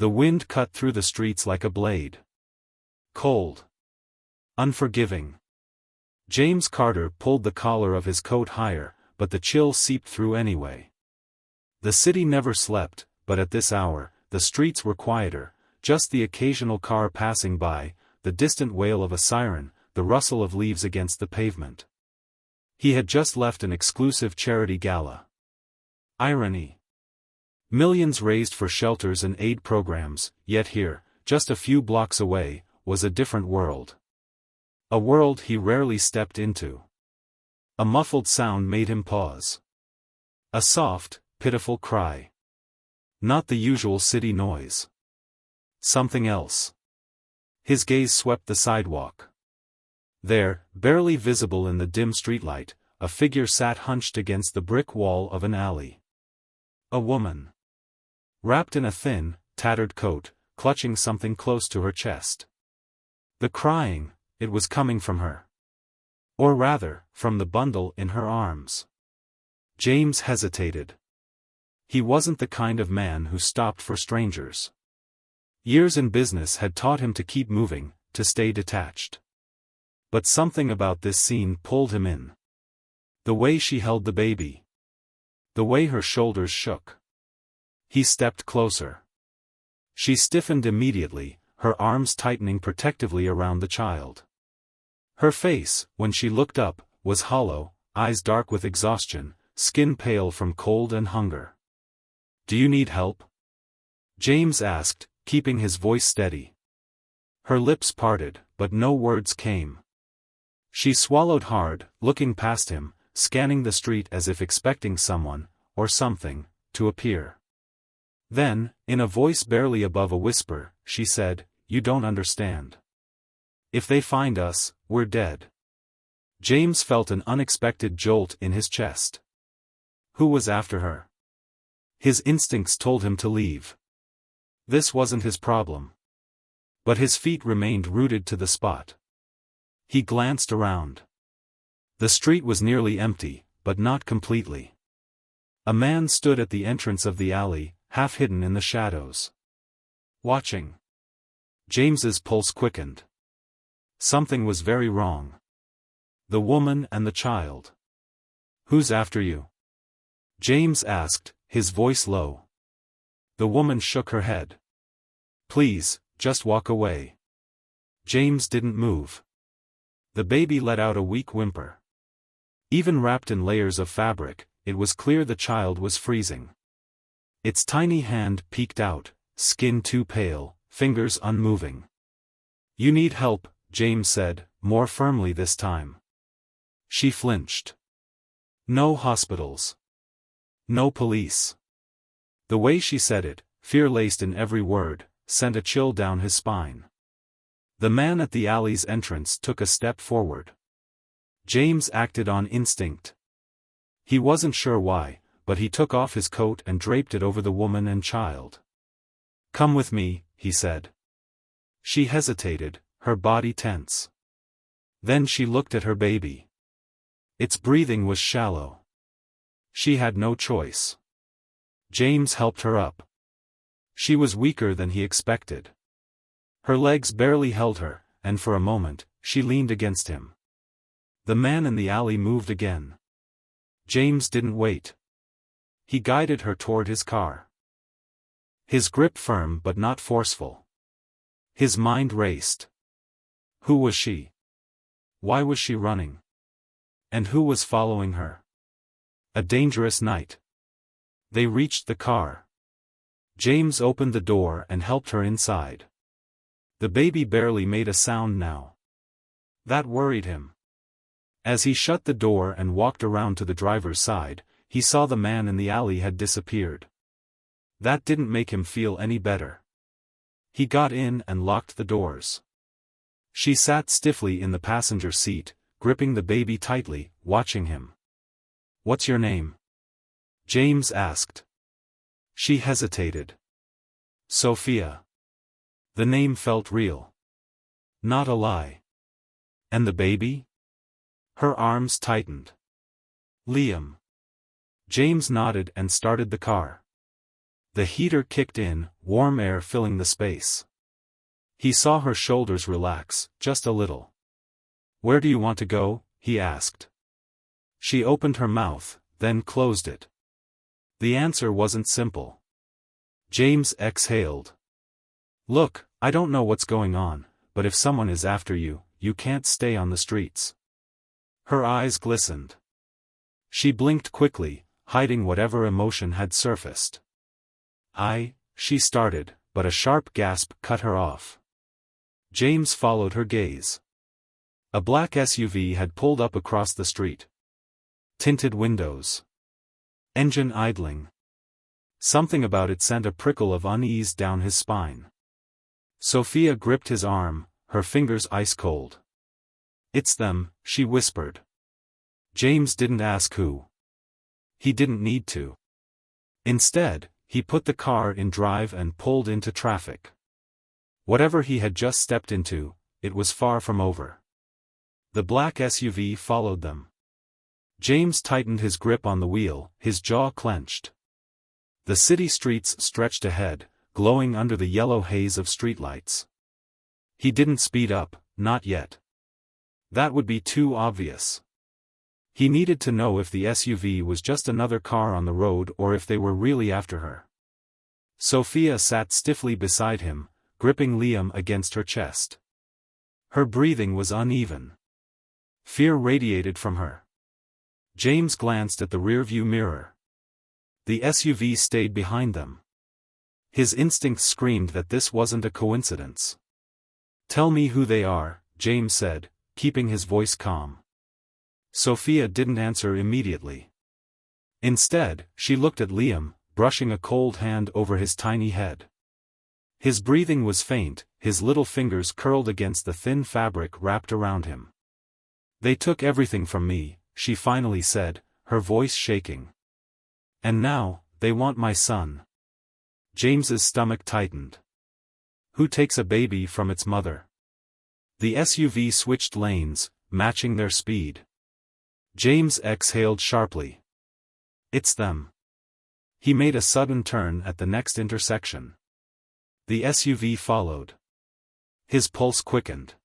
The wind cut through the streets like a blade. Cold. Unforgiving. James Carter pulled the collar of his coat higher, but the chill seeped through anyway. The city never slept, but at this hour, the streets were quieter, just the occasional car passing by, the distant wail of a siren, the rustle of leaves against the pavement. He had just left an exclusive charity gala. Irony. Millions raised for shelters and aid programs, yet here, just a few blocks away, was a different world. A world he rarely stepped into. A muffled sound made him pause. A soft, pitiful cry. Not the usual city noise. Something else. His gaze swept the sidewalk. There, barely visible in the dim streetlight, a figure sat hunched against the brick wall of an alley. A woman. Wrapped in a thin, tattered coat, clutching something close to her chest. The crying, it was coming from her. Or rather, from the bundle in her arms. James hesitated. He wasn't the kind of man who stopped for strangers. Years in business had taught him to keep moving, to stay detached. But something about this scene pulled him in. The way she held the baby. The way her shoulders shook. He stepped closer. She stiffened immediately, her arms tightening protectively around the child. Her face, when she looked up, was hollow, eyes dark with exhaustion, skin pale from cold and hunger. "Do you need help?" James asked, keeping his voice steady. Her lips parted, but no words came. She swallowed hard, looking past him, scanning the street as if expecting someone, or something, to appear. Then, in a voice barely above a whisper, she said, "You don't understand. If they find us, we're dead." James felt an unexpected jolt in his chest. Who was after her? His instincts told him to leave. This wasn't his problem. But his feet remained rooted to the spot. He glanced around. The street was nearly empty, but not completely. A man stood at the entrance of the alley, half hidden in the shadows. Watching. James's pulse quickened. Something was very wrong. The woman and the child. "Who's after you?" James asked, his voice low. The woman shook her head. "Please, just walk away." James didn't move. The baby let out a weak whimper. Even wrapped in layers of fabric, it was clear the child was freezing. Its tiny hand peeked out, skin too pale, fingers unmoving. "You need help," James said, more firmly this time. She flinched. "No hospitals. No police." The way she said it, fear-laced in every word, sent a chill down his spine. The man at the alley's entrance took a step forward. James acted on instinct. He wasn't sure why, but he took off his coat and draped it over the woman and child. "Come with me," he said. She hesitated, her body tense. Then she looked at her baby. Its breathing was shallow. She had no choice. James helped her up. She was weaker than he expected. Her legs barely held her, and for a moment, she leaned against him. The man in the alley moved again. James didn't wait. He guided her toward his car. His grip firm but not forceful. His mind raced. Who was she? Why was she running? And who was following her? A dangerous night. They reached the car. James opened the door and helped her inside. The baby barely made a sound now. That worried him. As he shut the door and walked around to the driver's side, he saw the man in the alley had disappeared. That didn't make him feel any better. He got in and locked the doors. She sat stiffly in the passenger seat, gripping the baby tightly, watching him. "What's your name?" James asked. She hesitated. "Sophia." The name felt real. Not a lie. And the baby? Her arms tightened. "Liam." James nodded and started the car. The heater kicked in, warm air filling the space. He saw her shoulders relax, just a little. "Where do you want to go?" he asked. She opened her mouth, then closed it. The answer wasn't simple. James exhaled. "Look, I don't know what's going on, but if someone is after you, you can't stay on the streets." Her eyes glistened. She blinked quickly, hiding whatever emotion had surfaced. She started, but a sharp gasp cut her off. James followed her gaze. A black SUV had pulled up across the street. Tinted windows. Engine idling. Something about it sent a prickle of unease down his spine. Sophia gripped his arm, her fingers ice cold. "It's them," she whispered. James didn't ask who. He didn't need to. Instead, he put the car in drive and pulled into traffic. Whatever he had just stepped into, it was far from over. The black SUV followed them. James tightened his grip on the wheel, his jaw clenched. The city streets stretched ahead, glowing under the yellow haze of streetlights. He didn't speed up, not yet. That would be too obvious. He needed to know if the SUV was just another car on the road or if they were really after her. Sophia sat stiffly beside him, gripping Liam against her chest. Her breathing was uneven. Fear radiated from her. James glanced at the rearview mirror. The SUV stayed behind them. His instincts screamed that this wasn't a coincidence. "Tell me who they are," James said, keeping his voice calm. Sophia didn't answer immediately. Instead, she looked at Liam, brushing a cold hand over his tiny head. His breathing was faint, his little fingers curled against the thin fabric wrapped around him. "They took everything from me," she finally said, her voice shaking. "And now, they want my son." James's stomach tightened. Who takes a baby from its mother? The SUV switched lanes, matching their speed. James exhaled sharply. "It's them." He made a sudden turn at the next intersection. The SUV followed. His pulse quickened.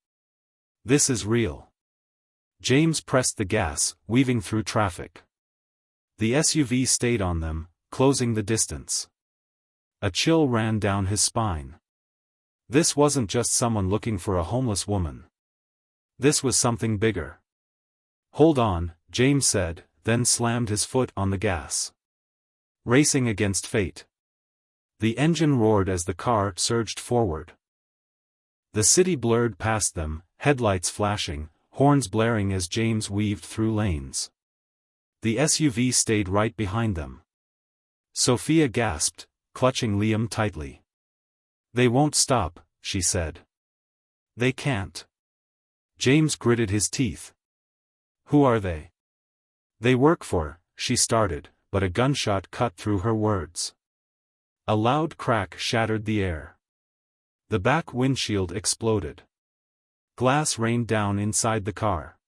"This is real." James pressed the gas, weaving through traffic. The SUV stayed on them, closing the distance. A chill ran down his spine. This wasn't just someone looking for a homeless woman. This was something bigger. "Hold on," James said, then slammed his foot on the gas. Racing against fate. The engine roared as the car surged forward. The city blurred past them, headlights flashing, horns blaring as James weaved through lanes. The SUV stayed right behind them. Sophia gasped, clutching Liam tightly. "They won't stop," she said. "They can't." James gritted his teeth. "Who are they?" "They work for," she started, but a gunshot cut through her words. A loud crack shattered the air. The back windshield exploded. Glass rained down inside the car.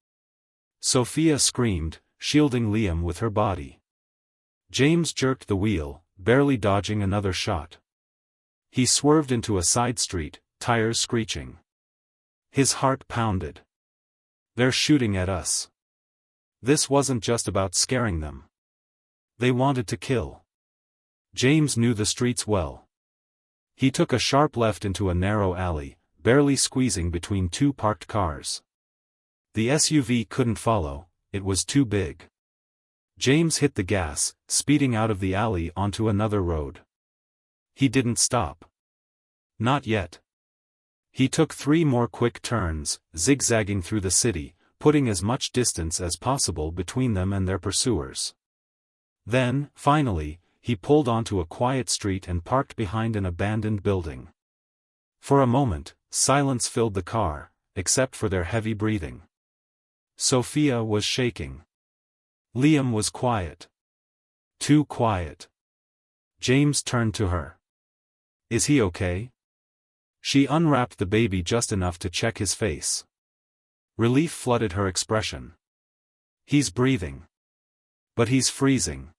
Sophia screamed, shielding Liam with her body. James jerked the wheel, barely dodging another shot. He swerved into a side street, tires screeching. His heart pounded. "They're shooting at us." This wasn't just about scaring them. They wanted to kill. James knew the streets well. He took a sharp left into a narrow alley, barely squeezing between two parked cars. The SUV couldn't follow, it was too big. James hit the gas, speeding out of the alley onto another road. He didn't stop. Not yet. He took 3 more quick turns, zigzagging through the city, putting as much distance as possible between them and their pursuers. Then, finally, he pulled onto a quiet street and parked behind an abandoned building. For a moment, silence filled the car, except for their heavy breathing. Sophia was shaking. Liam was quiet. Too quiet. James turned to her. "Is he okay?" She unwrapped the baby just enough to check his face. Relief flooded her expression. "He's breathing. But he's freezing."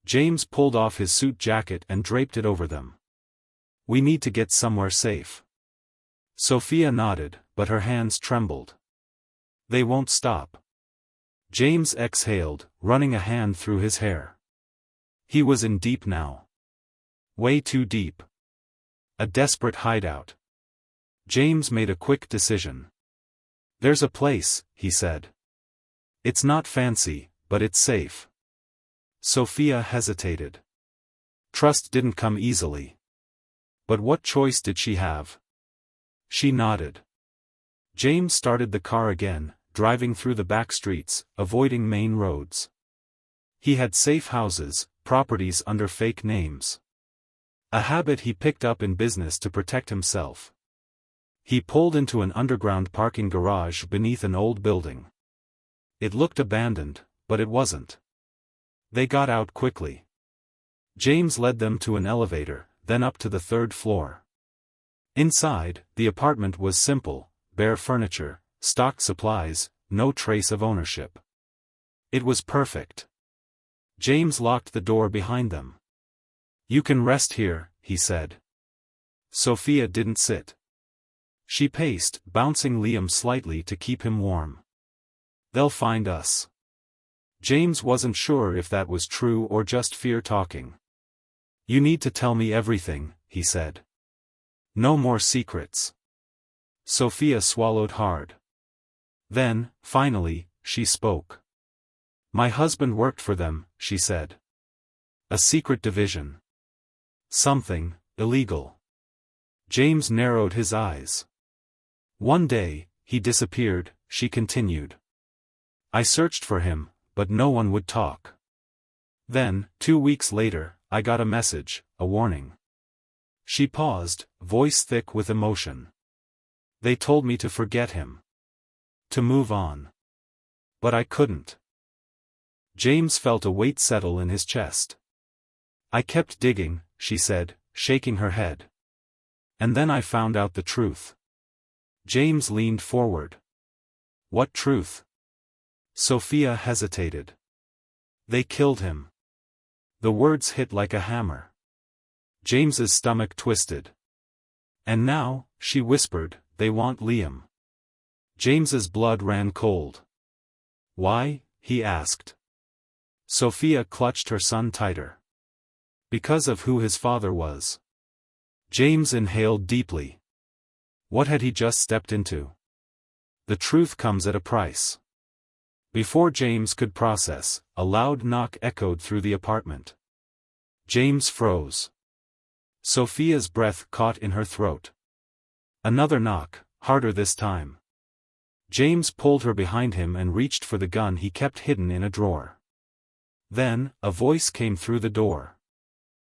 James pulled off his suit jacket and draped it over them. "We need to get somewhere safe." Sophia nodded, but her hands trembled. "They won't stop." James exhaled, running a hand through his hair. He was in deep now. Way too deep. A desperate hideout. James made a quick decision. "There's a place," he said. "It's not fancy, but it's safe." Sophia hesitated. Trust didn't come easily. But what choice did she have? She nodded. James started the car again, driving through the back streets, avoiding main roads. He had safe houses, properties under fake names. A habit he picked up in business to protect himself. He pulled into an underground parking garage beneath an old building. It looked abandoned, but it wasn't. They got out quickly. James led them to an elevator, then up to the third floor. Inside, the apartment was simple, bare furniture, stocked supplies, no trace of ownership. It was perfect. James locked the door behind them. "You can rest here," he said. Sophia didn't sit. She paced, bouncing Liam slightly to keep him warm. "They'll find us." James wasn't sure if that was true or just fear talking. "You need to tell me everything," he said. "No more secrets." Sophia swallowed hard. Then, finally, she spoke. "My husband worked for them," she said. "A secret division. Something illegal." James narrowed his eyes. "One day, he disappeared," she continued. "I searched for him, but no one would talk. Then, 2 weeks later, I got a message, a warning." She paused, voice thick with emotion. "They told me to forget him. To move on. But I couldn't." James felt a weight settle in his chest. "I kept digging," she said, shaking her head. "And then I found out the truth." James leaned forward. "What truth?" Sophia hesitated. "They killed him." The words hit like a hammer. James's stomach twisted. "And now," she whispered, "they want Liam." James's blood ran cold. "Why?" he asked. Sophia clutched her son tighter. "Because of who his father was." James inhaled deeply. What had he just stepped into? The truth comes at a price. Before James could process, a loud knock echoed through the apartment. James froze. Sophia's breath caught in her throat. Another knock, harder this time. James pulled her behind him and reached for the gun he kept hidden in a drawer. Then, a voice came through the door.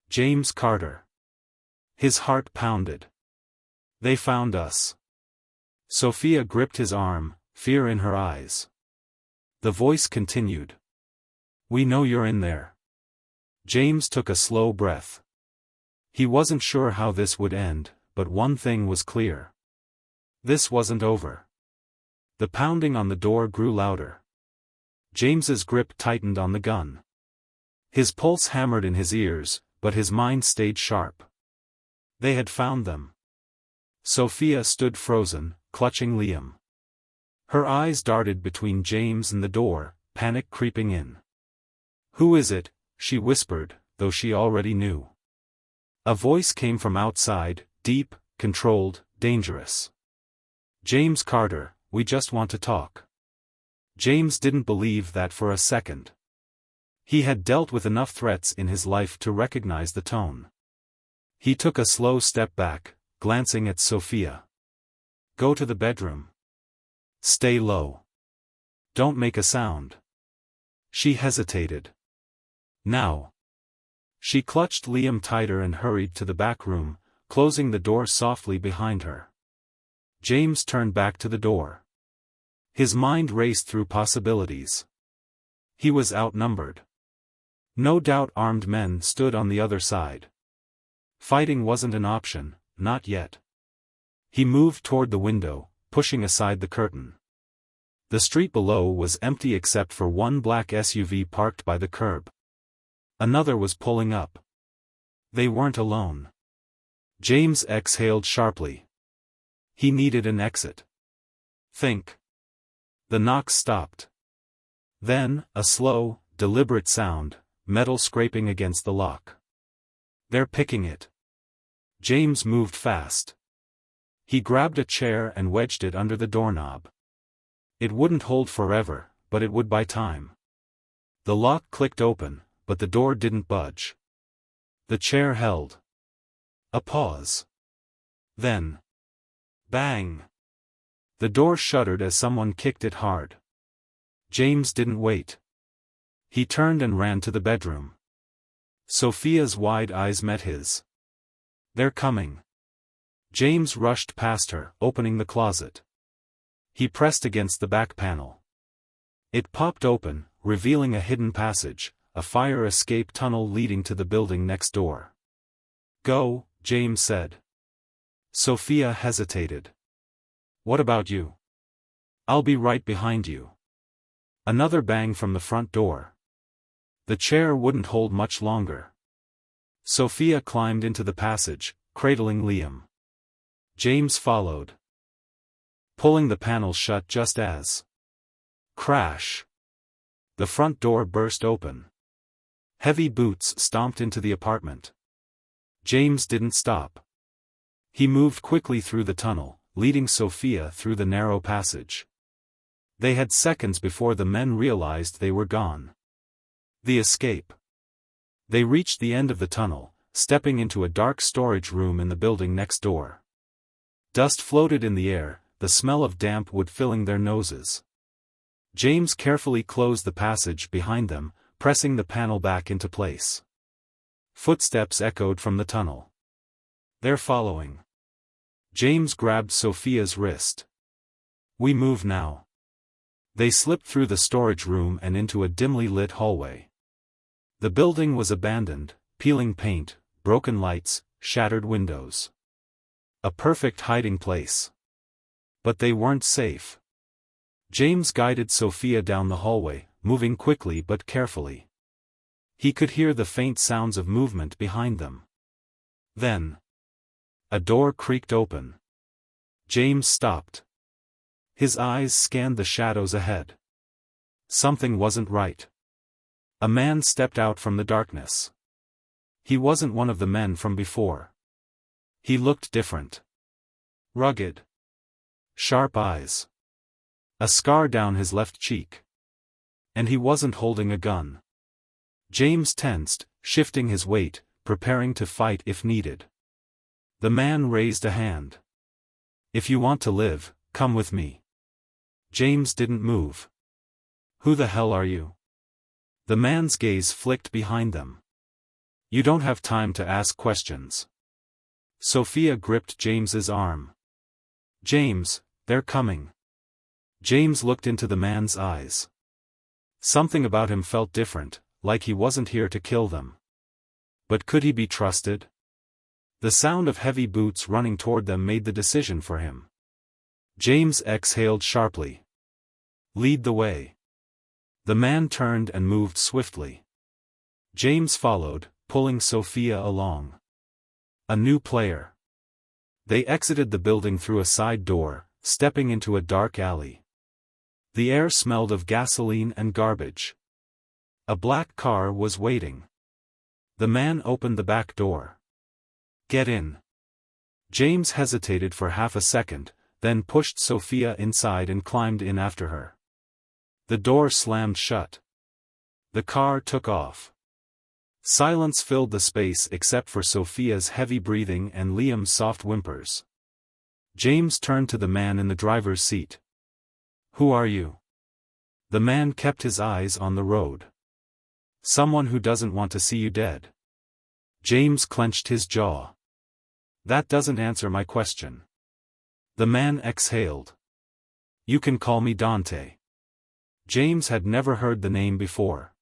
"James Carter." His heart pounded. "They found us." Sophia gripped his arm, fear in her eyes. The voice continued. "We know you're in there." James took a slow breath. He wasn't sure how this would end, but one thing was clear. This wasn't over. The pounding on the door grew louder. James's grip tightened on the gun. His pulse hammered in his ears, but his mind stayed sharp. They had found them. Sophia stood frozen, clutching Liam. Her eyes darted between James and the door, panic creeping in. "Who is it?" she whispered, though she already knew. A voice came from outside, deep, controlled, dangerous. "James Carter, we just want to talk." James didn't believe that for a second. He had dealt with enough threats in his life to recognize the tone. He took a slow step back, glancing at Sophia. "Go to the bedroom. Stay low. Don't make a sound." She hesitated. "Now." She clutched Liam tighter and hurried to the back room, closing the door softly behind her. James turned back to the door. His mind raced through possibilities. He was outnumbered. No doubt armed men stood on the other side. Fighting wasn't an option, not yet. He moved toward the window, pushing aside the curtain. The street below was empty except for one black SUV parked by the curb. Another was pulling up. They weren't alone. James exhaled sharply. He needed an exit. Think. The knocks stopped. Then, a slow, deliberate sound, metal scraping against the lock. They're picking it. James moved fast. He grabbed a chair and wedged it under the doorknob. It wouldn't hold forever, but it would buy time. The lock clicked open, but the door didn't budge. The chair held. A pause. Then. Bang! The door shuddered as someone kicked it hard. James didn't wait. He turned and ran to the bedroom. Sophia's wide eyes met his. They're coming. James rushed past her, opening the closet. He pressed against the back panel. It popped open, revealing a hidden passage, a fire escape tunnel leading to the building next door. Go, James said. Sophia hesitated. What about you? I'll be right behind you. Another bang from the front door. The chair wouldn't hold much longer. Sophia climbed into the passage, cradling Liam. James followed, pulling the panel shut just as. Crash! The front door burst open. Heavy boots stomped into the apartment. James didn't stop. He moved quickly through the tunnel, leading Sophia through the narrow passage. They had seconds before the men realized they were gone. The escape. They reached the end of the tunnel, stepping into a dark storage room in the building next door. Dust floated in the air, the smell of damp wood filling their noses. James carefully closed the passage behind them, pressing the panel back into place. Footsteps echoed from the tunnel. They're following. James grabbed Sophia's wrist. We move now. They slipped through the storage room and into a dimly lit hallway. The building was abandoned, peeling paint, broken lights, shattered windows. A perfect hiding place. But they weren't safe. James guided Sophia down the hallway, moving quickly but carefully. He could hear the faint sounds of movement behind them. Then. A door creaked open. James stopped. His eyes scanned the shadows ahead. Something wasn't right. A man stepped out from the darkness. He wasn't one of the men from before. He looked different. Rugged. Sharp eyes. A scar down his left cheek. And he wasn't holding a gun. James tensed, shifting his weight, preparing to fight if needed. The man raised a hand. If you want to live, come with me. James didn't move. Who the hell are you? The man's gaze flicked behind them. You don't have time to ask questions. Sophia gripped James's arm. James, they're coming. James looked into the man's eyes. Something about him felt different, like he wasn't here to kill them. But could he be trusted? The sound of heavy boots running toward them made the decision for him. James exhaled sharply. Lead the way. The man turned and moved swiftly. James followed, pulling Sophia along. A new player. They exited the building through a side door, stepping into a dark alley. The air smelled of gasoline and garbage. A black car was waiting. The man opened the back door. Get in. James hesitated for half a second, then pushed Sophia inside and climbed in after her. The door slammed shut. The car took off. Silence filled the space except for Sophia's heavy breathing and Liam's soft whimpers. James turned to the man in the driver's seat. Who are you? The man kept his eyes on the road. Someone who doesn't want to see you dead. James clenched his jaw. That doesn't answer my question. The man exhaled. You can call me Dante. James had never heard the name before.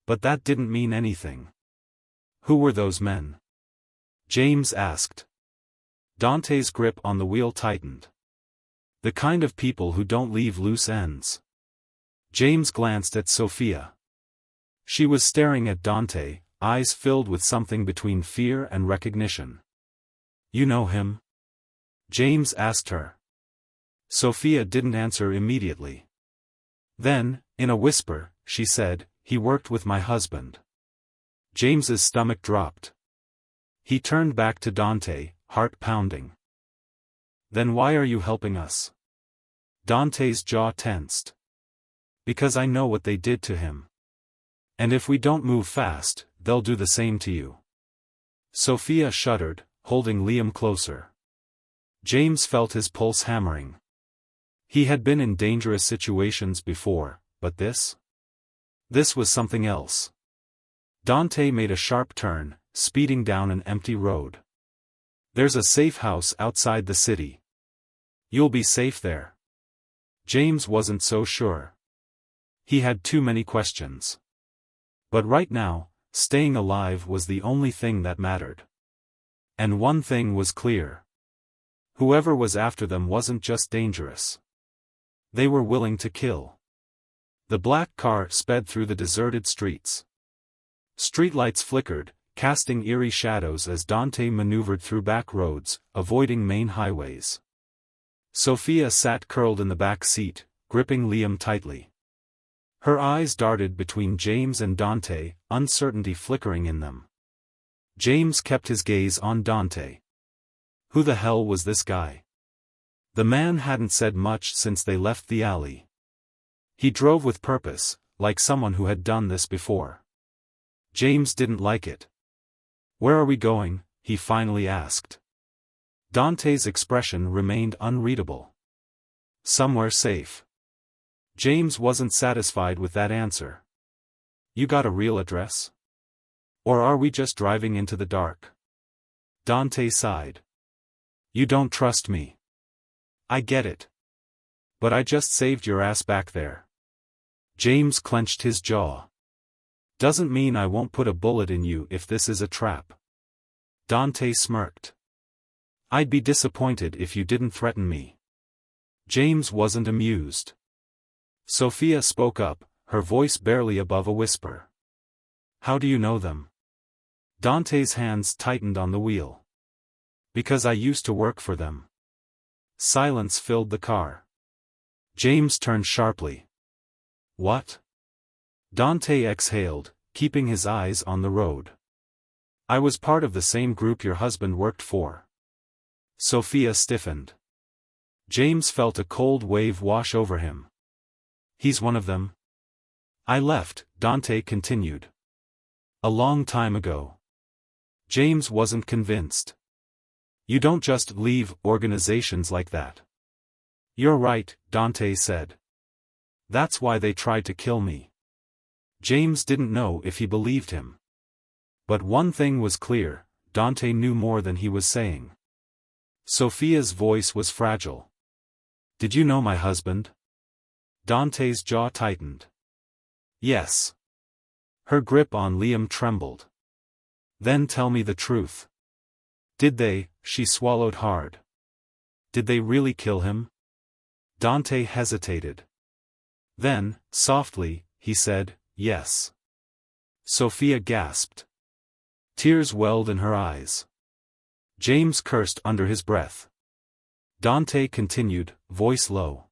But that didn't mean anything. Who were those men? James asked. Dante's grip on the wheel tightened. The kind of people who don't leave loose ends. James glanced at Sophia. She was staring at Dante, eyes filled with something between fear and recognition. "You know him?" James asked her. Sophia didn't answer immediately. Then, in a whisper, she said, "He worked with my husband." James's stomach dropped. He turned back to Dante, heart pounding. "Then why are you helping us?" Dante's jaw tensed. "Because I know what they did to him. And if we don't move fast, they'll do the same to you." Sophia shuddered, holding Liam closer. James felt his pulse hammering. He had been in dangerous situations before, but this? This was something else. Dante made a sharp turn, speeding down an empty road. "There's a safe house outside the city. You'll be safe there." James wasn't so sure. He had too many questions. But right now, staying alive was the only thing that mattered. And one thing was clear. Whoever was after them wasn't just dangerous. They were willing to kill. The black car sped through the deserted streets. Streetlights flickered, casting eerie shadows as Dante maneuvered through back roads, avoiding main highways. Sophia sat curled in the back seat, gripping Liam tightly. Her eyes darted between James and Dante, uncertainty flickering in them. James kept his gaze on Dante. Who the hell was this guy? The man hadn't said much since they left the alley. He drove with purpose, like someone who had done this before. James didn't like it. "Where are we going?" he finally asked. Dante's expression remained unreadable. "Somewhere safe." James wasn't satisfied with that answer. "You got a real address? Or are we just driving into the dark?" Dante sighed. "You don't trust me. I get it. But I just saved your ass back there." James clenched his jaw. "Doesn't mean I won't put a bullet in you if this is a trap." Dante smirked. "I'd be disappointed if you didn't threaten me." James wasn't amused. Sophia spoke up, her voice barely above a whisper. "How do you know them?" Dante's hands tightened on the wheel. "Because I used to work for them." Silence filled the car. James turned sharply. "What?" Dante exhaled, keeping his eyes on the road. "I was part of the same group your husband worked for." Sophia stiffened. James felt a cold wave wash over him. "He's one of them?" "I left," Dante continued. "A long time ago." James wasn't convinced. "You don't just leave organizations like that." "You're right," Dante said. "That's why they tried to kill me." James didn't know if he believed him. But one thing was clear, Dante knew more than he was saying. Sophia's voice was fragile. "Did you know my husband?" Dante's jaw tightened. "Yes." Her grip on Liam trembled. "Then tell me the truth. Did they?" She swallowed hard. "Did they really kill him?" Dante hesitated. Then, softly, he said, "Yes." Sophia gasped. Tears welled in her eyes. James cursed under his breath. Dante continued, voice low.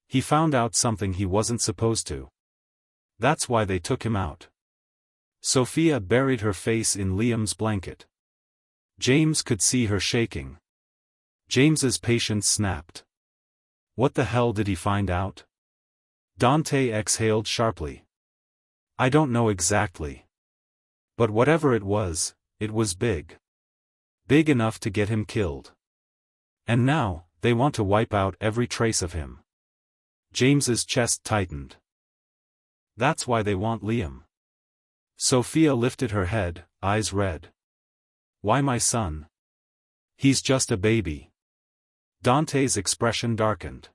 "He found out something he wasn't supposed to. That's why they took him out." Sophia buried her face in Liam's blanket. James could see her shaking. James's patience snapped. "What the hell did he find out?" Dante exhaled sharply. "I don't know exactly. But whatever it was big. Big enough to get him killed. And now, they want to wipe out every trace of him." James's chest tightened. "That's why they want Liam." Sophia lifted her head, eyes red. "Why my son? He's just a baby." Dante's expression darkened.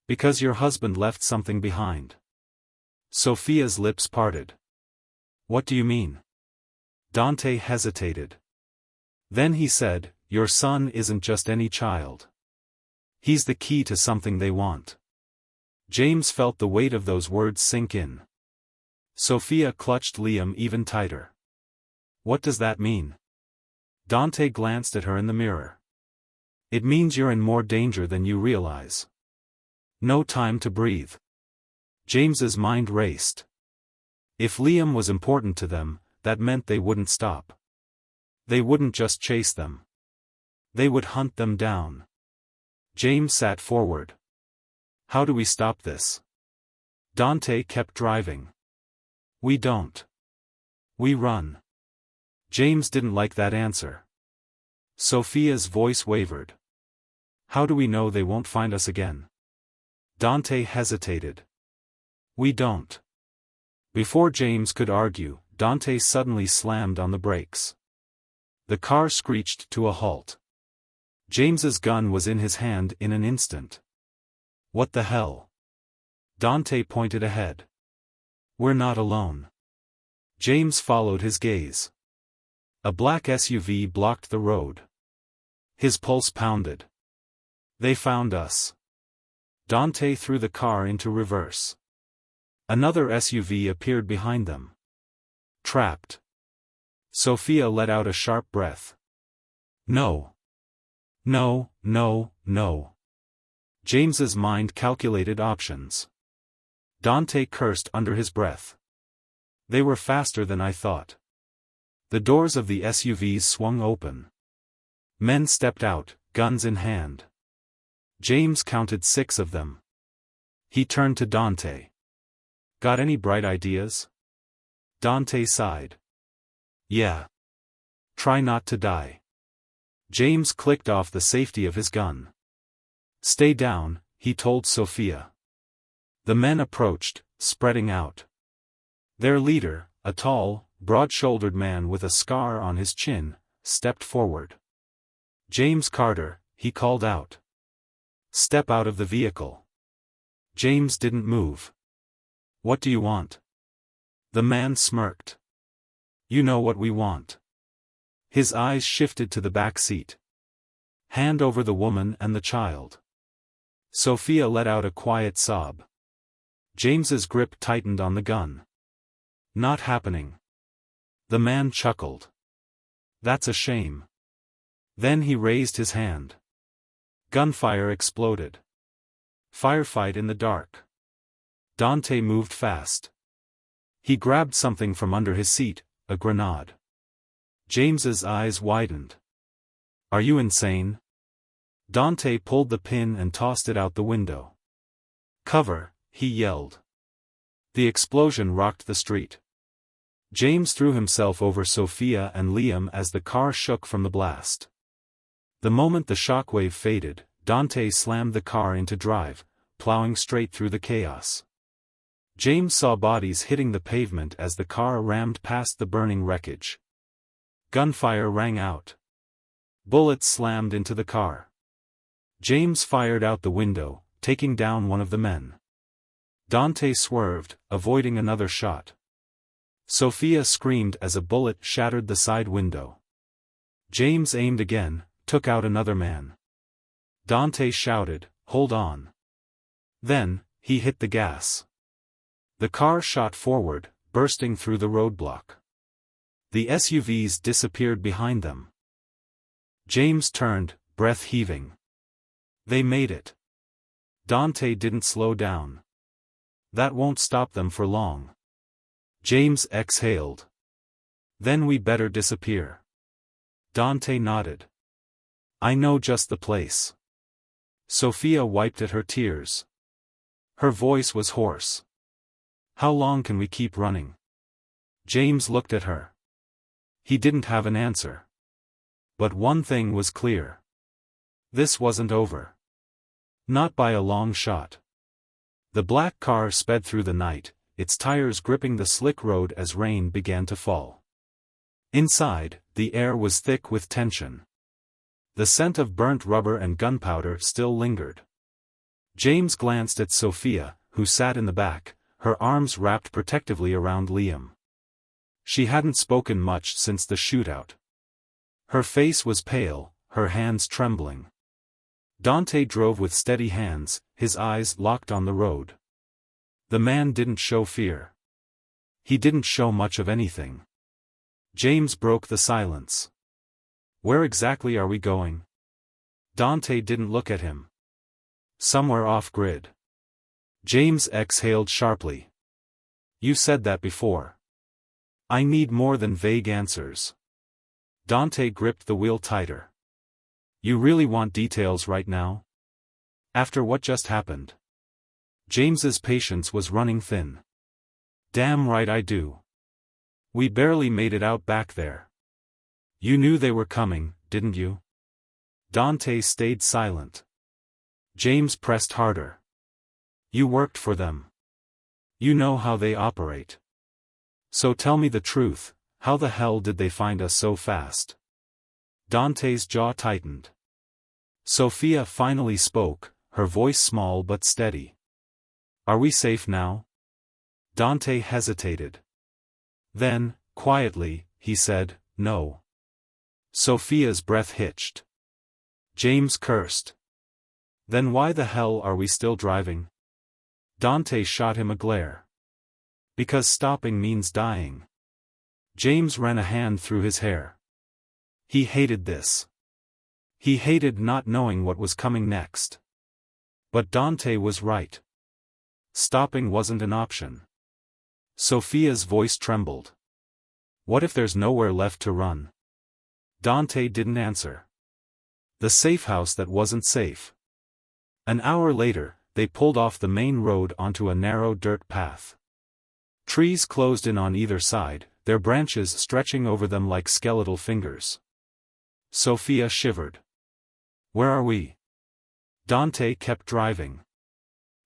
"Because your husband left something behind." Sophia's lips parted. "What do you mean?" Dante hesitated. Then he said, "Your son isn't just any child. He's the key to something they want." James felt the weight of those words sink in. Sophia clutched Liam even tighter. What does that mean? Dante glanced at her in the mirror. It means you're in more danger than you realize. No time to breathe. James's mind raced. If Liam was important to them, that meant they wouldn't stop. They wouldn't just chase them. They would hunt them down. James sat forward. How do we stop this? Dante kept driving. We don't. We run. James didn't like that answer. Sophia's voice wavered. How do we know they won't find us again? Dante hesitated. We don't. Before James could argue, Dante suddenly slammed on the brakes. The car screeched to a halt. James's gun was in his hand in an instant. What the hell? Dante pointed ahead. We're not alone. James followed his gaze. A black SUV blocked the road. His pulse pounded. They found us. Dante threw the car into reverse. Another SUV appeared behind them. Trapped. Sophia let out a sharp breath. No. No, no, no. James's mind calculated options. Dante cursed under his breath. They were faster than I thought. The doors of the SUVs swung open. Men stepped out, guns in hand. James counted 6 of them. He turned to Dante. Got any bright ideas? Dante sighed. Yeah. Try not to die. James clicked off the safety of his gun. Stay down, he told Sophia. The men approached, spreading out. Their leader, a tall, broad-shouldered man with a scar on his chin, stepped forward. James Carter, he called out. Step out of the vehicle. James didn't move. What do you want? The man smirked. You know what we want. His eyes shifted to the back seat. Hand over the woman and the child. Sophia let out a quiet sob. James's grip tightened on the gun. Not happening. The man chuckled. That's a shame. Then he raised his hand. Gunfire exploded. Firefight in the dark. Dante moved fast. He grabbed something from under his seat, a grenade. James's eyes widened. Are you insane? Dante pulled the pin and tossed it out the window. Cover, he yelled. The explosion rocked the street. James threw himself over Sophia and Liam as the car shook from the blast. The moment the shockwave faded, Dante slammed the car into drive, plowing straight through the chaos. James saw bodies hitting the pavement as the car rammed past the burning wreckage. Gunfire rang out. Bullets slammed into the car. James fired out the window, taking down one of the men. Dante swerved, avoiding another shot. Sophia screamed as a bullet shattered the side window. James aimed again, took out another man. Dante shouted, "Hold on." Then, he hit the gas. The car shot forward, bursting through the roadblock. The SUVs disappeared behind them. James turned, breath heaving. They made it. Dante didn't slow down. That won't stop them for long. James exhaled. Then we better disappear. Dante nodded. I know just the place. Sophia wiped at her tears. Her voice was hoarse. How long can we keep running? James looked at her. He didn't have an answer. But one thing was clear. This wasn't over. Not by a long shot. The black car sped through the night, its tires gripping the slick road as rain began to fall. Inside, the air was thick with tension. The scent of burnt rubber and gunpowder still lingered. James glanced at Sophia, who sat in the back, her arms wrapped protectively around Liam. She hadn't spoken much since the shootout. Her face was pale, her hands trembling. Dante drove with steady hands, his eyes locked on the road. The man didn't show fear. He didn't show much of anything. James broke the silence. Where exactly are we going? Dante didn't look at him. Somewhere off-grid. James exhaled sharply. You said that before. I need more than vague answers. Dante gripped the wheel tighter. You really want details right now? After what just happened? James's patience was running thin. Damn right I do. We barely made it out back there. You knew they were coming, didn't you? Dante stayed silent. James pressed harder. You worked for them. You know how they operate. So tell me the truth, how the hell did they find us so fast? Dante's jaw tightened. Sophia finally spoke, her voice small but steady. Are we safe now? Dante hesitated. Then, quietly, he said, no. Sophia's breath hitched. James cursed. Then why the hell are we still driving? Dante shot him a glare. Because stopping means dying. James ran a hand through his hair. He hated this. He hated not knowing what was coming next. But Dante was right. Stopping wasn't an option. Sophia's voice trembled. What if there's nowhere left to run? Dante didn't answer. The safe house that wasn't safe. An hour later, they pulled off the main road onto a narrow dirt path. Trees closed in on either side, their branches stretching over them like skeletal fingers. Sophia shivered. Where are we? Dante kept driving.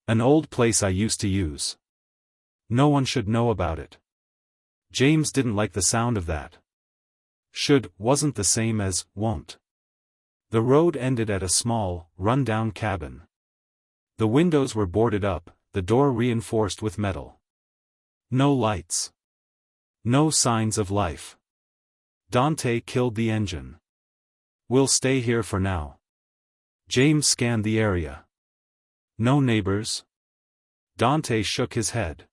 An old place I used to use. No one should know about it. James didn't like the sound of that. Should wasn't the same as won't. The road ended at a small, run-down cabin. The windows were boarded up, the door reinforced with metal. No lights. No signs of life. Dante killed the engine. We'll stay here for now. James scanned the area. No neighbors? Dante shook his head.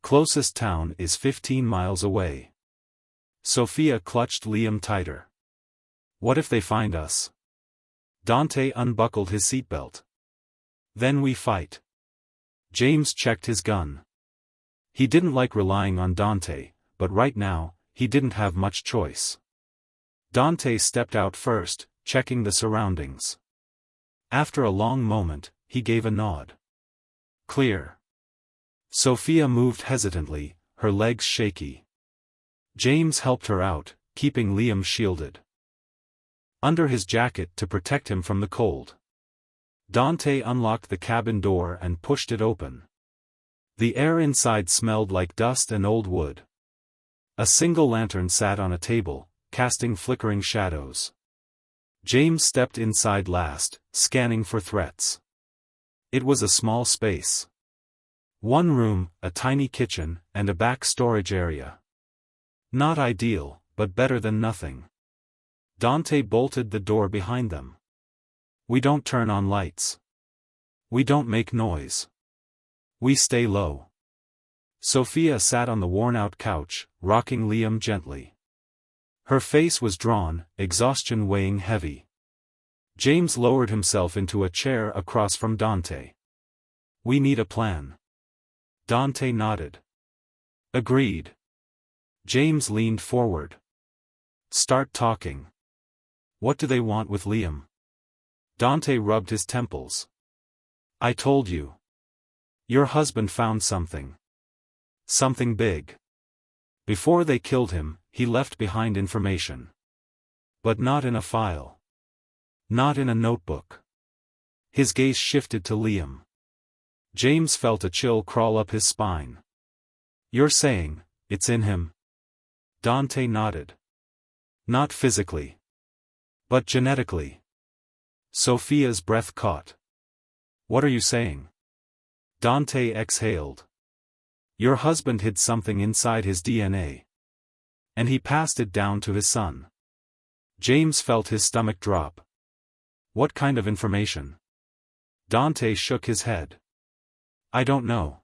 Closest town is 15 miles away. Sophia clutched Liam tighter. What if they find us? Dante unbuckled his seatbelt. Then we fight. James checked his gun. He didn't like relying on Dante, but right now, he didn't have much choice. Dante stepped out first, checking the surroundings. After a long moment, he gave a nod. Clear. Sophia moved hesitantly, her legs shaky. James helped her out, keeping Liam shielded under his jacket to protect him from the cold. Dante unlocked the cabin door and pushed it open. The air inside smelled like dust and old wood. A single lantern sat on a table, casting flickering shadows. James stepped inside last, scanning for threats. It was a small space. One room, a tiny kitchen, and a back storage area. Not ideal, but better than nothing. Dante bolted the door behind them. We don't turn on lights. We don't make noise. We stay low. Sophia sat on the worn-out couch, rocking Liam gently. Her face was drawn, exhaustion weighing heavy. James lowered himself into a chair across from Dante. We need a plan. Dante nodded. Agreed. James leaned forward. Start talking. What do they want with Liam? Dante rubbed his temples. I told you. Your husband found something. Something big. Before they killed him, he left behind information. But not in a file. Not in a notebook. His gaze shifted to Liam. James felt a chill crawl up his spine. You're saying, it's in him? Dante nodded. Not physically. But genetically. Sophia's breath caught. What are you saying? Dante exhaled. Your husband hid something inside his DNA. And he passed it down to his son. James felt his stomach drop. What kind of information? Dante shook his head. I don't know.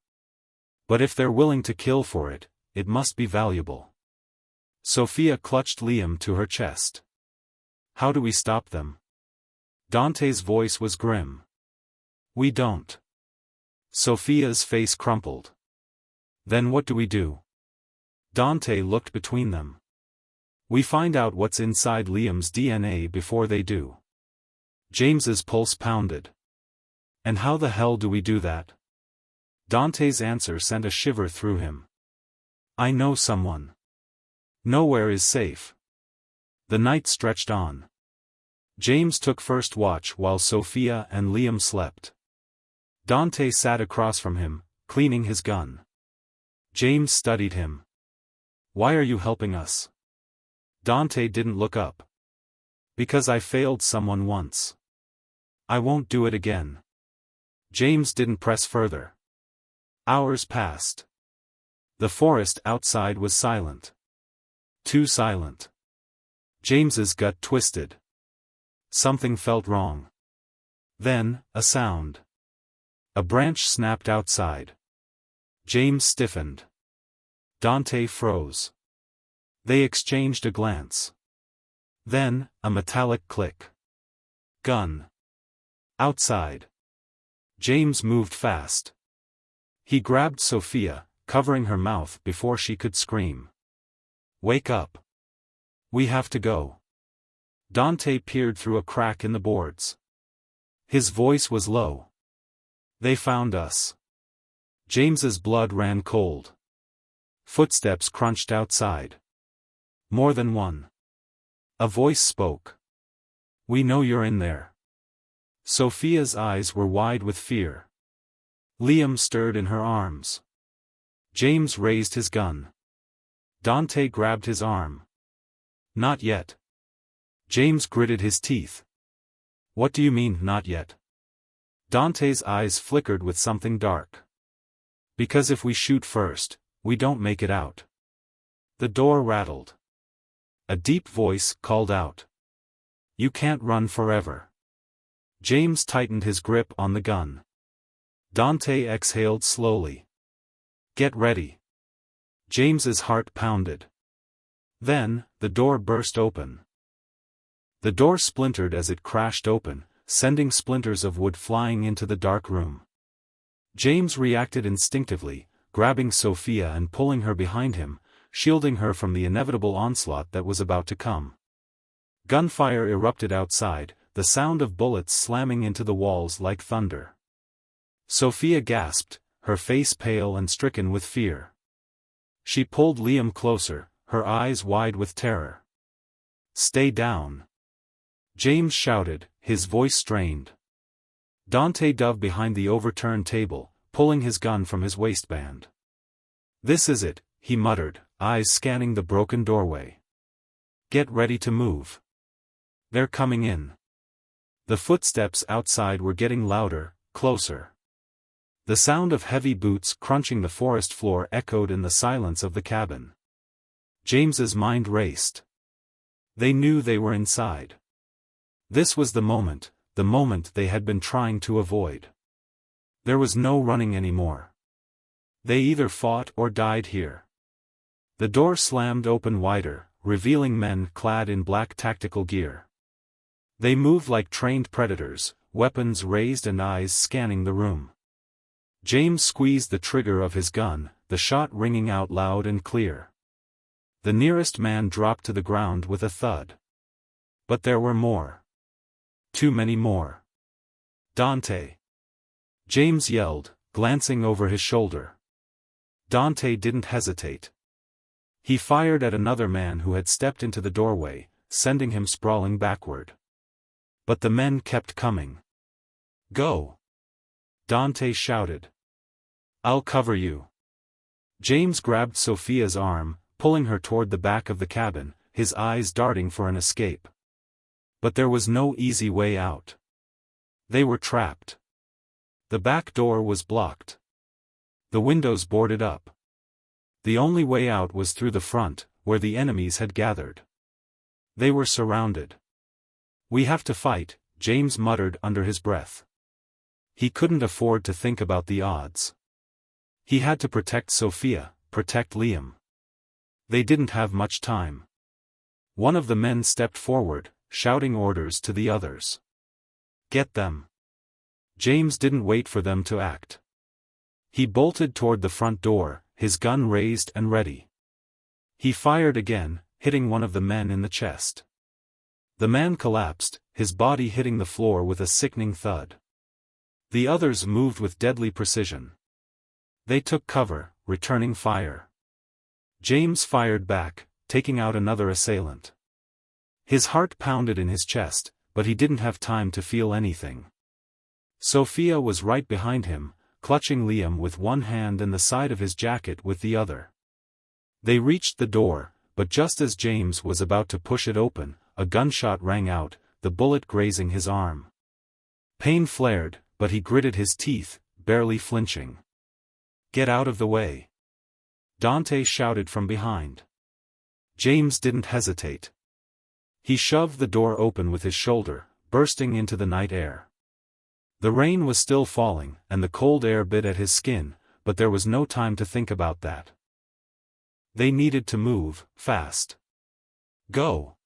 But if they're willing to kill for it, it must be valuable. Sophia clutched Liam to her chest. How do we stop them? Dante's voice was grim. We don't. Sophia's face crumpled. Then what do we do? Dante looked between them. We find out what's inside Liam's DNA before they do. James's pulse pounded. And how the hell do we do that? Dante's answer sent a shiver through him. I know someone. Nowhere is safe. The night stretched on. James took first watch while Sophia and Liam slept. Dante sat across from him, cleaning his gun. James studied him. Why are you helping us? Dante didn't look up. Because I failed someone once. I won't do it again. James didn't press further. Hours passed. The forest outside was silent. Too silent. James's gut twisted. Something felt wrong. Then, a sound. A branch snapped outside. James stiffened. Dante froze. They exchanged a glance. Then, a metallic click. Gun. Outside. James moved fast. He grabbed Sophia, covering her mouth before she could scream. Wake up. We have to go. Dante peered through a crack in the boards. His voice was low. They found us. James's blood ran cold. Footsteps crunched outside. More than one. A voice spoke. We know you're in there. Sophia's eyes were wide with fear. Liam stirred in her arms. James raised his gun. Dante grabbed his arm. Not yet. James gritted his teeth. What do you mean, not yet? Dante's eyes flickered with something dark. Because if we shoot first, we don't make it out. The door rattled. A deep voice called out. You can't run forever. James tightened his grip on the gun. Dante exhaled slowly. Get ready. James's heart pounded. Then, the door burst open. The door splintered as it crashed open, sending splinters of wood flying into the dark room. James reacted instinctively, grabbing Sophia and pulling her behind him, shielding her from the inevitable onslaught that was about to come. Gunfire erupted outside, the sound of bullets slamming into the walls like thunder. Sophia gasped, her face pale and stricken with fear. She pulled Liam closer, her eyes wide with terror. Stay down. James shouted, his voice strained. Dante dove behind the overturned table, pulling his gun from his waistband. This is it, he muttered, eyes scanning the broken doorway. Get ready to move. They're coming in. The footsteps outside were getting louder, closer. The sound of heavy boots crunching the forest floor echoed in the silence of the cabin. James's mind raced. They knew they were inside. This was the moment they had been trying to avoid. There was no running anymore. They either fought or died here. The door slammed open wider, revealing men clad in black tactical gear. They moved like trained predators, weapons raised and eyes scanning the room. James squeezed the trigger of his gun, the shot ringing out loud and clear. The nearest man dropped to the ground with a thud. But there were more. Too many more. Dante! James yelled, glancing over his shoulder. Dante didn't hesitate. He fired at another man who had stepped into the doorway, sending him sprawling backward. But the men kept coming. Go! Dante shouted. I'll cover you. James grabbed Sophia's arm, pulling her toward the back of the cabin, his eyes darting for an escape. But there was no easy way out. They were trapped. The back door was blocked. The windows boarded up. The only way out was through the front, where the enemies had gathered. They were surrounded. We have to fight, James muttered under his breath. He couldn't afford to think about the odds. He had to protect Sophia, protect Liam. They didn't have much time. One of the men stepped forward, shouting orders to the others. "Get them." James didn't wait for them to act. He bolted toward the front door, his gun raised and ready. He fired again, hitting one of the men in the chest. The man collapsed, his body hitting the floor with a sickening thud. The others moved with deadly precision. They took cover, returning fire. James fired back, taking out another assailant. His heart pounded in his chest, but he didn't have time to feel anything. Sophia was right behind him, clutching Liam with one hand and the side of his jacket with the other. They reached the door, but just as James was about to push it open, a gunshot rang out, the bullet grazing his arm. Pain flared, but he gritted his teeth, barely flinching. "Get out of the way!" Dante shouted from behind. James didn't hesitate. He shoved the door open with his shoulder, bursting into the night air. The rain was still falling, and the cold air bit at his skin, but there was no time to think about that. They needed to move, fast. "Go!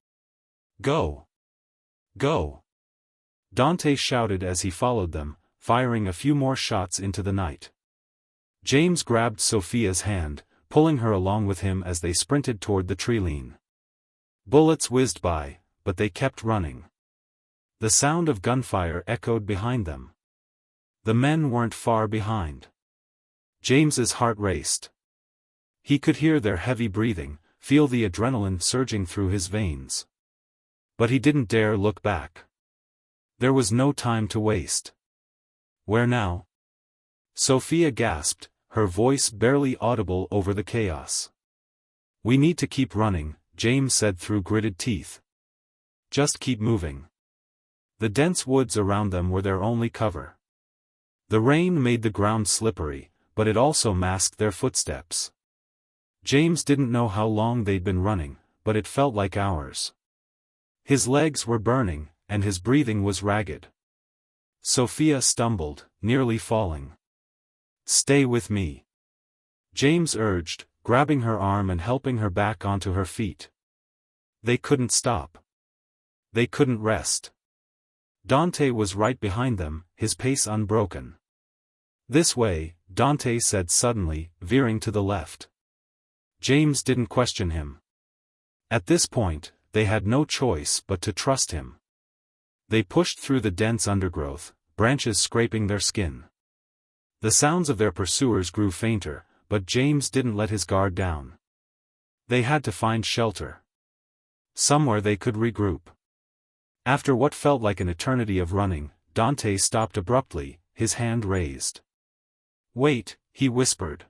Go! Go!" Dante shouted as he followed them, firing a few more shots into the night. James grabbed Sophia's hand, pulling her along with him as they sprinted toward the tree-line. Bullets whizzed by, but they kept running. The sound of gunfire echoed behind them. The men weren't far behind. James's heart raced. He could hear their heavy breathing, feel the adrenaline surging through his veins. But he didn't dare look back. There was no time to waste. "Where now?" Sophia gasped, her voice barely audible over the chaos. "We need to keep running," James said through gritted teeth. "Just keep moving." The dense woods around them were their only cover. The rain made the ground slippery, but it also masked their footsteps. James didn't know how long they'd been running, but it felt like hours. His legs were burning, and his breathing was ragged. Sophia stumbled, nearly falling. "Stay with me," James urged, grabbing her arm and helping her back onto her feet. They couldn't stop. They couldn't rest. Dante was right behind them, his pace unbroken. "This way," Dante said suddenly, veering to the left. James didn't question him. At this point, they had no choice but to trust him. They pushed through the dense undergrowth, branches scraping their skin. The sounds of their pursuers grew fainter, but James didn't let his guard down. They had to find shelter. Somewhere they could regroup. After what felt like an eternity of running, Dante stopped abruptly, his hand raised. "Wait," he whispered.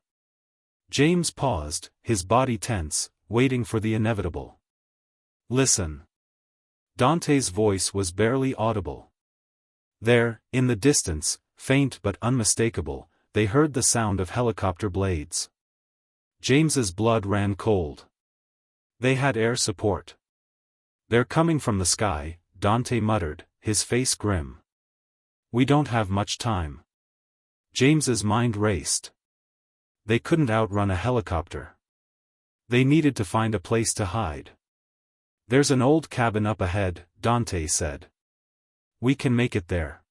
James paused, his body tense, waiting for the inevitable. "Listen." Dante's voice was barely audible. There, in the distance, faint but unmistakable, they heard the sound of helicopter blades. James's blood ran cold. They had air support. "They're coming from the sky," Dante muttered, his face grim. "We don't have much time." James's mind raced. They couldn't outrun a helicopter. They needed to find a place to hide. "There's an old cabin up ahead," Dante said. "We can make it there."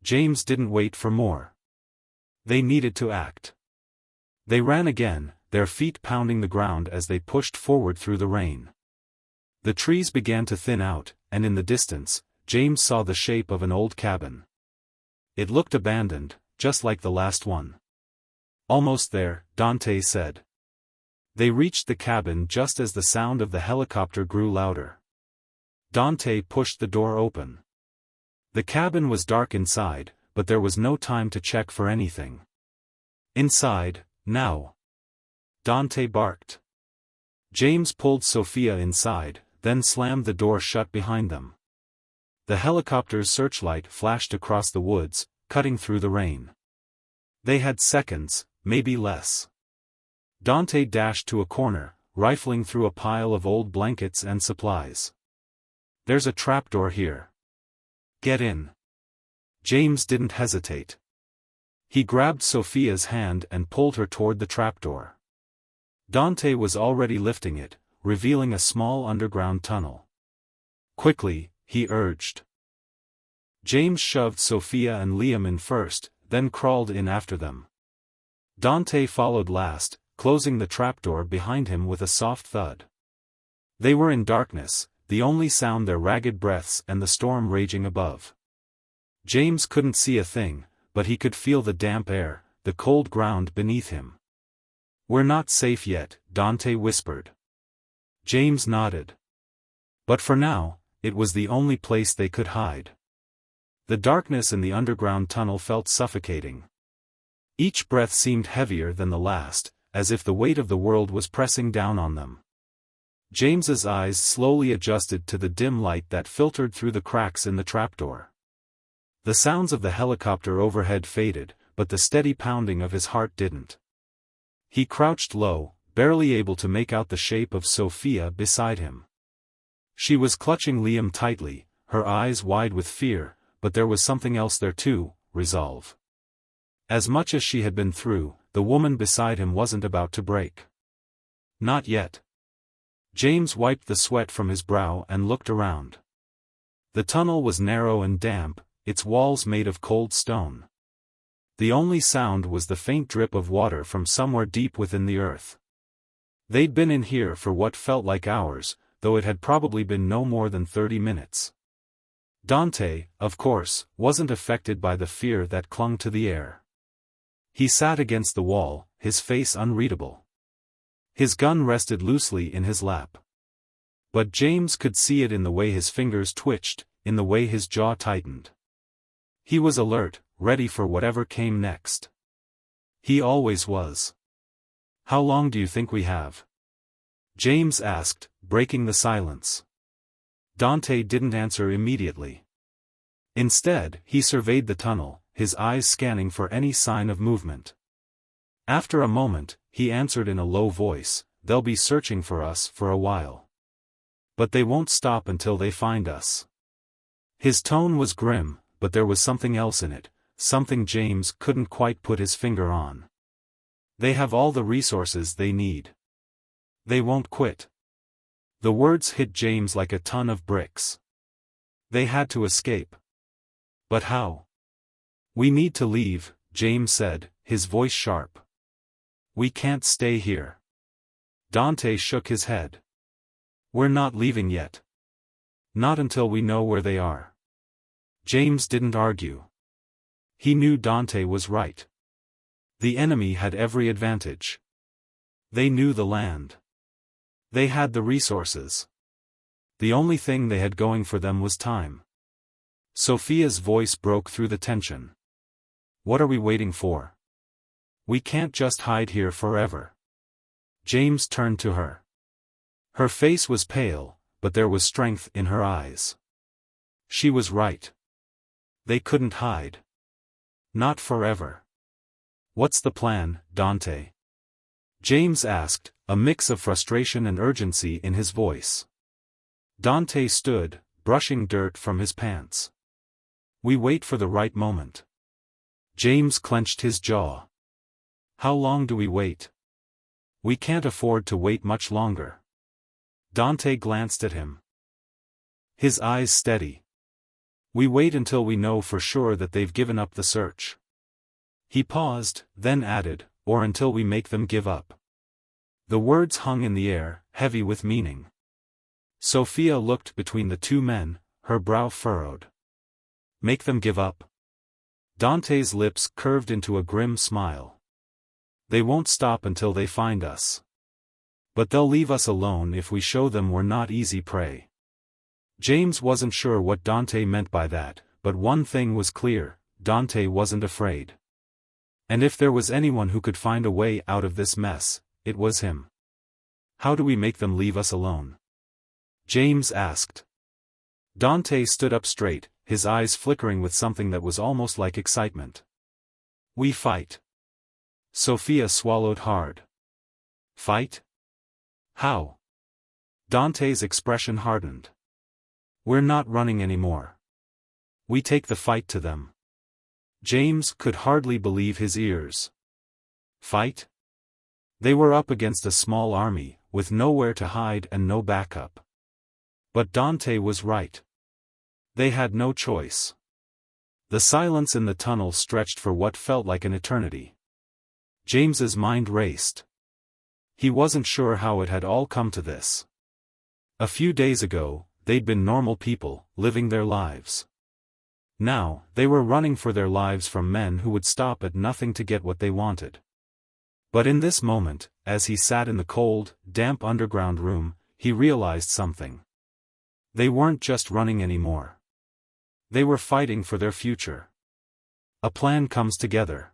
James didn't wait for more. They needed to act. They ran again, their feet pounding the ground as they pushed forward through the rain. The trees began to thin out, and in the distance, James saw the shape of an old cabin. It looked abandoned, just like the last one. "Almost there," Dante said. They reached the cabin just as the sound of the helicopter grew louder. Dante pushed the door open. The cabin was dark inside, but there was no time to check for anything. "Inside, now!" Dante barked. James pulled Sophia inside, then slammed the door shut behind them. The helicopter's searchlight flashed across the woods, cutting through the rain. They had seconds, maybe less. Dante dashed to a corner, rifling through a pile of old blankets and supplies. "There's a trapdoor here. Get in." James didn't hesitate. He grabbed Sophia's hand and pulled her toward the trapdoor. Dante was already lifting it, revealing a small underground tunnel. Quickly, he urged. James shoved Sophia and Liam in first, then crawled in after them. Dante followed last, closing the trapdoor behind him with a soft thud. They were in darkness, the only sound their ragged breaths and the storm raging above. James couldn't see a thing, but he could feel the damp air, the cold ground beneath him. "We're not safe yet," Dante whispered. James nodded. But for now, it was the only place they could hide. The darkness in the underground tunnel felt suffocating. Each breath seemed heavier than the last, as if the weight of the world was pressing down on them. James's eyes slowly adjusted to the dim light that filtered through the cracks in the trapdoor. The sounds of the helicopter overhead faded, but the steady pounding of his heart didn't. He crouched low, barely able to make out the shape of Sophia beside him. She was clutching Liam tightly, her eyes wide with fear, but there was something else there too, resolve. As much as she had been through, the woman beside him wasn't about to break. Not yet. James wiped the sweat from his brow and looked around. The tunnel was narrow and damp, its walls made of cold stone. The only sound was the faint drip of water from somewhere deep within the earth. They'd been in here for what felt like hours, though it had probably been no more than 30 minutes. Dante, of course, wasn't affected by the fear that clung to the air. He sat against the wall, his face unreadable. His gun rested loosely in his lap. But James could see it in the way his fingers twitched, in the way his jaw tightened. He was alert, ready for whatever came next. He always was. "How long do you think we have?" James asked, breaking the silence. Dante didn't answer immediately. Instead, he surveyed the tunnel, his eyes scanning for any sign of movement. After a moment, he answered in a low voice, "They'll be searching for us for a while. But they won't stop until they find us." His tone was grim, but there was something else in it, something James couldn't quite put his finger on. "They have all the resources they need. They won't quit." The words hit James like a ton of bricks. They had to escape. But how? "We need to leave," James said, his voice sharp. "We can't stay here." Dante shook his head. "We're not leaving yet. Not until we know where they are." James didn't argue. He knew Dante was right. The enemy had every advantage. They knew the land. They had the resources. The only thing they had going for them was time. Sophia's voice broke through the tension. "What are we waiting for? We can't just hide here forever." James turned to her. Her face was pale, but there was strength in her eyes. She was right. They couldn't hide. Not forever. "What's the plan, Dante?" James asked, a mix of frustration and urgency in his voice. Dante stood, brushing dirt from his pants. "We wait for the right moment." James clenched his jaw. "How long do we wait? We can't afford to wait much longer." Dante glanced at him. His eyes steady. "We wait until we know for sure that they've given up the search." He paused, then added, "Or until we make them give up." The words hung in the air, heavy with meaning. Sophia looked between the two men, her brow furrowed. "Make them give up?" Dante's lips curved into a grim smile. "They won't stop until they find us. But they'll leave us alone if we show them we're not easy prey." James wasn't sure what Dante meant by that, but one thing was clear, Dante wasn't afraid. And if there was anyone who could find a way out of this mess, it was him. "How do we make them leave us alone?" James asked. Dante stood up straight, his eyes flickering with something that was almost like excitement. "We fight." Sophia swallowed hard. "Fight? How?" Dante's expression hardened. "We're not running anymore. We take the fight to them." James could hardly believe his ears. "Fight? They were up against a small army, with nowhere to hide and no backup. But Dante was right. They had no choice. The silence in the tunnel stretched for what felt like an eternity. James's mind raced. He wasn't sure how it had all come to this. A few days ago, they'd been normal people, living their lives. Now, they were running for their lives from men who would stop at nothing to get what they wanted. But in this moment, as he sat in the cold, damp underground room, he realized something. They weren't just running anymore. They were fighting for their future. A plan comes together.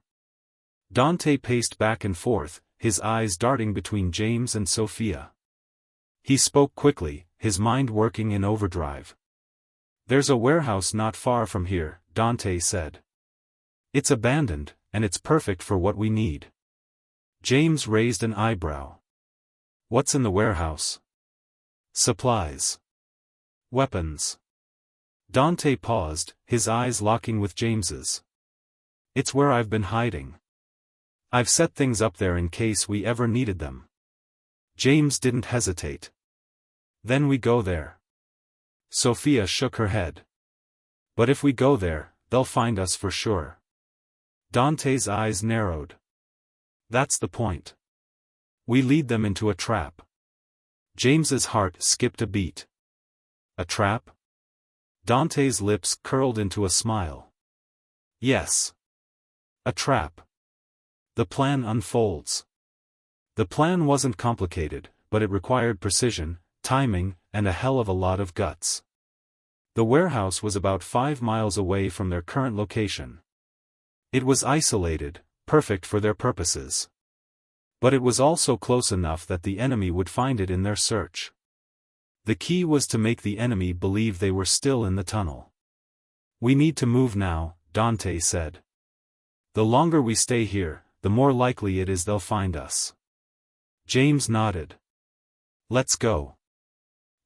Dante paced back and forth, his eyes darting between James and Sophia. He spoke quickly, his mind working in overdrive. "There's a warehouse not far from here," Dante said. "It's abandoned, and it's perfect for what we need." James raised an eyebrow. "What's in the warehouse?" "Supplies. Weapons." Dante paused, his eyes locking with James's. "It's where I've been hiding. I've set things up there in case we ever needed them." James didn't hesitate. "Then we go there." Sophia shook her head. "But if we go there, they'll find us for sure." Dante's eyes narrowed. "That's the point. We lead them into a trap." James's heart skipped a beat. "A trap?" Dante's lips curled into a smile. "Yes. A trap. The plan unfolds." The plan wasn't complicated, but it required precision, timing, and a hell of a lot of guts. The warehouse was about 5 miles away from their current location. It was isolated, perfect for their purposes. But it was also close enough that the enemy would find it in their search. The key was to make the enemy believe they were still in the tunnel. "We need to move now," Dante said. "The longer we stay here, the more likely it is they'll find us." James nodded. "Let's go."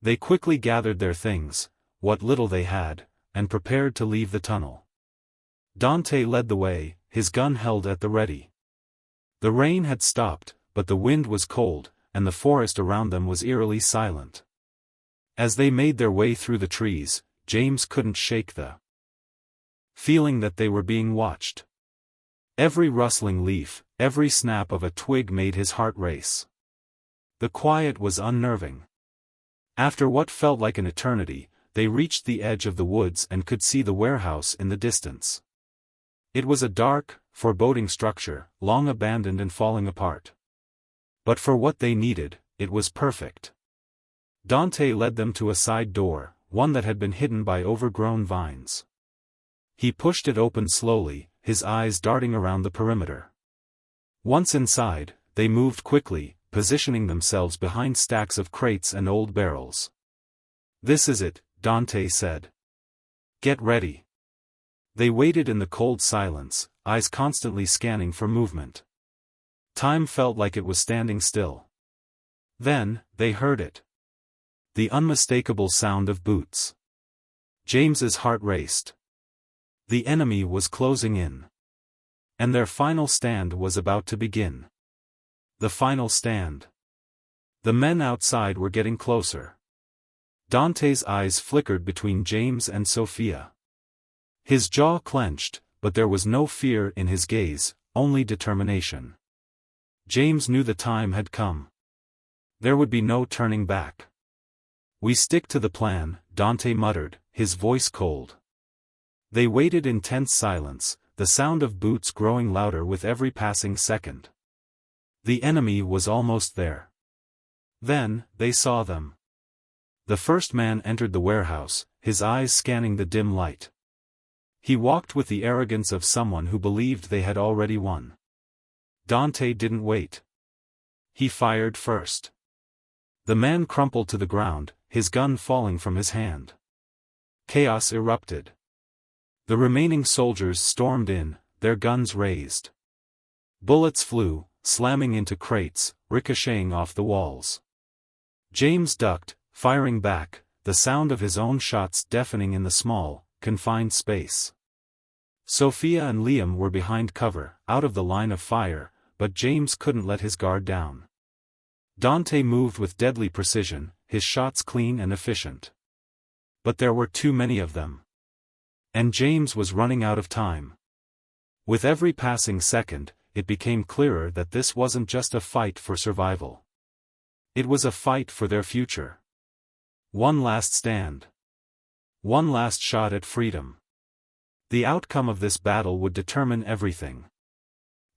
They quickly gathered their things, what little they had, and prepared to leave the tunnel. Dante led the way, his gun held at the ready. The rain had stopped, but the wind was cold, and the forest around them was eerily silent. As they made their way through the trees, James couldn't shake the feeling that they were being watched. Every rustling leaf, every snap of a twig made his heart race. The quiet was unnerving. After what felt like an eternity, they reached the edge of the woods and could see the warehouse in the distance. It was a dark, foreboding structure, long abandoned and falling apart. But for what they needed, it was perfect. Dante led them to a side door, one that had been hidden by overgrown vines. He pushed it open slowly, his eyes darting around the perimeter. Once inside, they moved quickly, positioning themselves behind stacks of crates and old barrels. "This is it," Dante said. "Get ready." They waited in the cold silence, eyes constantly scanning for movement. Time felt like it was standing still. Then, they heard it. The unmistakable sound of boots. James's heart raced. The enemy was closing in. And their final stand was about to begin. The final stand. The men outside were getting closer. Dante's eyes flickered between James and Sophia. His jaw clenched, but there was no fear in his gaze, only determination. James knew the time had come. There would be no turning back. "We stick to the plan," Dante muttered, his voice cold. They waited in tense silence, the sound of boots growing louder with every passing second. The enemy was almost there. Then, they saw them. The first man entered the warehouse, his eyes scanning the dim light. He walked with the arrogance of someone who believed they had already won. Dante didn't wait. He fired first. The man crumpled to the ground, his gun falling from his hand. Chaos erupted. The remaining soldiers stormed in, their guns raised. Bullets flew, slamming into crates, ricocheting off the walls. James ducked, firing back, the sound of his own shots deafening in the small, confined space. Sophia and Liam were behind cover, out of the line of fire, but James couldn't let his guard down. Dante moved with deadly precision, his shots clean and efficient. But there were too many of them. And James was running out of time. With every passing second, it became clearer that this wasn't just a fight for survival. It was a fight for their future. One last stand. One last shot at freedom. The outcome of this battle would determine everything.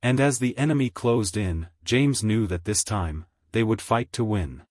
And as the enemy closed in, James knew that this time, they would fight to win.